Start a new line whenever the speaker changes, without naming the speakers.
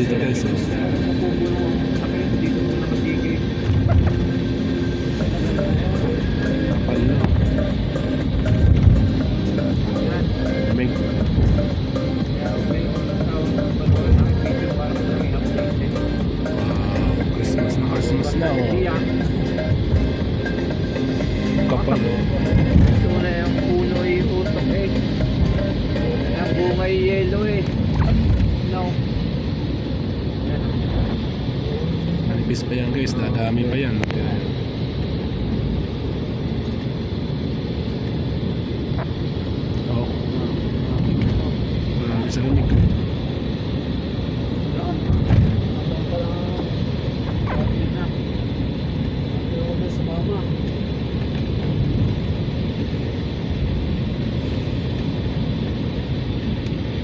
dito guys. Kapal na. Lamig. Christmas na Christmas na oh. Kapal oh.
Ito na yung puno yung utok eh. Ang bungay yellow eh. No.
Manipis pa yan guys, dadami pa yan. Oh. Marami sa lamig.